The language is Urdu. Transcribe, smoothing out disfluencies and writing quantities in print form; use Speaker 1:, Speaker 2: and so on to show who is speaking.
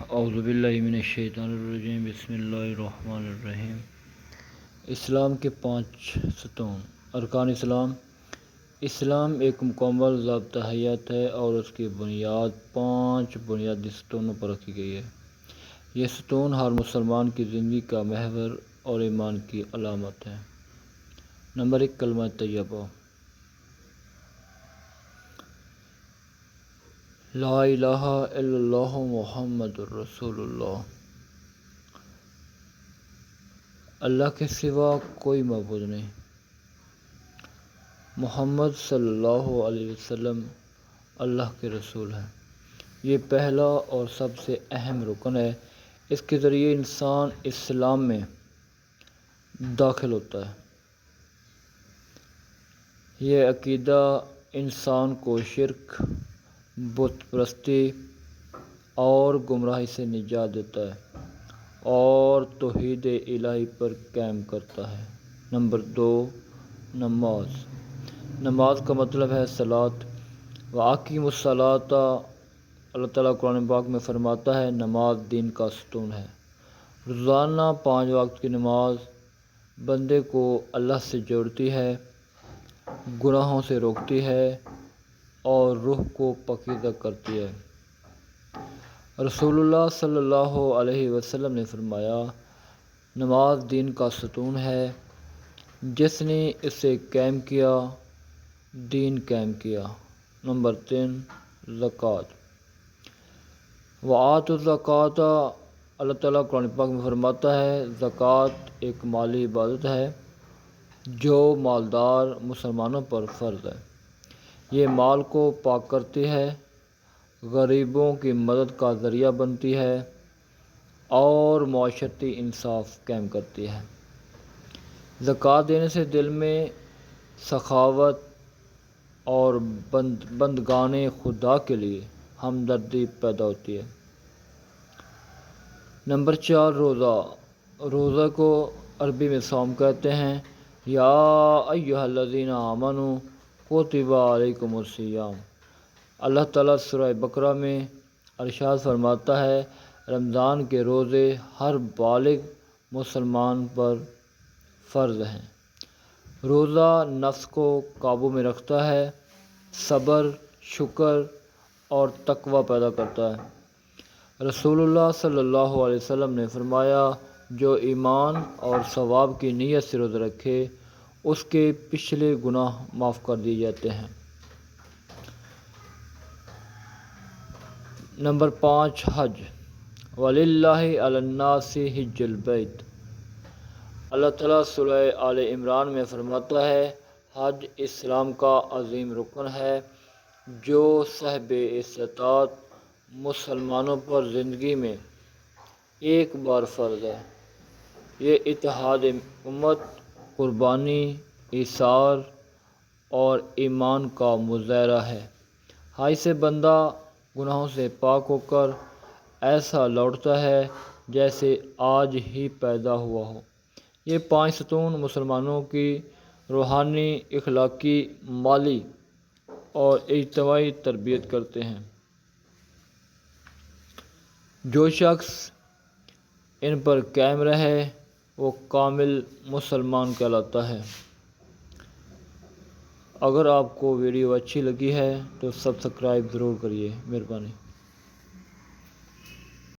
Speaker 1: اعوذ باللہ من الشیطان الرجیم، بسم اللہ الرحمن الرحیم۔ اسلام کے 5 ستون۔ ارکان اسلام۔ اسلام ایک مکمل ضابطہ حیات ہے اور اس کی بنیاد 5 بنیادی ستونوں پر رکھی گئی ہے۔ یہ ستون ہر مسلمان کی زندگی کا محور اور ایمان کی علامت ہے۔ نمبر 1، کلمہ طیبہ۔ لا الہ الا اللہ محمد الرسول اللہ۔ اللہ کے سوا کوئی معبود نہیں۔ محمد صلی اللہ علیہ وسلم اللہ کے رسول ہیں۔ یہ پہلا اور سب سے اہم رکن ہے۔ اس کے ذریعے انسان اسلام میں داخل ہوتا ہے۔ یہ عقیدہ انسان کو شرک، بت پرستی اور گمراہی سے نجات دیتا ہے اور توحید الہی پر قائم کرتا ہے۔ نمبر 2، نماز۔ نماز کا مطلب ہے صلاۃ۔ وَأَقِیمُوا الصَّلَاةَ۔ اللہ تعالیٰ قرآن پاک میں فرماتا ہے نماز دین کا ستون ہے۔ روزانہ 5 وقت کی نماز بندے کو اللہ سے جوڑتی ہے، گناہوں سے روکتی ہے اور روح کو پاکیزہ کرتی ہے۔ رسول اللہ صلی اللہ علیہ وسلم نے فرمایا، نماز دین کا ستون ہے، جس نے اسے قائم کیا دین قائم کیا۔ نمبر 3، زکوٰۃ۔ وَآتُوا الزَّکوٰۃ۔ اللہ تعالیٰ قرآن پاک میں فرماتا ہے زکوٰۃ ایک مالی عبادت ہے جو مالدار مسلمانوں پر فرض ہے۔ یہ مال کو پاک کرتی ہے، غریبوں کی مدد کا ذریعہ بنتی ہے اور معاشرتی انصاف قائم کرتی ہے۔ زکوٰۃ دینے سے دل میں سخاوت اور بندگان خدا کے لیے ہمدردی پیدا ہوتی ہے۔ نمبر 4، روزہ۔ روزہ کو عربی میں صوم کہتے ہیں۔ یا ایھا الذین آمنوا کتب علیکم الصیام۔ اللہ تعالیٰ سورہ بقرہ میں ارشاد فرماتا ہے رمضان کے روزے ہر بالغ مسلمان پر فرض ہیں۔ روزہ نفس کو قابو میں رکھتا ہے، صبر، شکر اور تقوی پیدا کرتا ہے۔ رسول اللہ صلی اللہ علیہ وسلم نے فرمایا جو ایمان اور ثواب کی نیت سے روزہ رکھے اس کے پچھلے گناہ معاف کر دیے جاتے ہیں۔ نمبر 5، حج۔ وَلِلَّهِ عَلَى النَّاسِ حِجُّ الْبَیْتِ۔ اللہ تعالیٰ سورہ آل عمران میں فرماتا ہے حج اسلام کا عظیم رکن ہے جو صاحب استطاعت مسلمانوں پر زندگی میں ایک بار فرض ہے۔ یہ اتحاد امت، قربانی، ایثار اور ایمان کا مظاہرہ ہے۔ حج سے بندہ گناہوں سے پاک ہو کر ایسا لوٹتا ہے جیسے آج ہی پیدا ہوا ہو۔ یہ 5 ستون مسلمانوں کی روحانی، اخلاقی، مالی اور اجتماعی تربیت کرتے ہیں۔ جو شخص ان پر قائم رہے وہ کامل مسلمان کہلاتا ہے۔ اگر آپ کو ویڈیو اچھی لگی ہے تو سبسکرائب ضرور کریے۔ مہربانی۔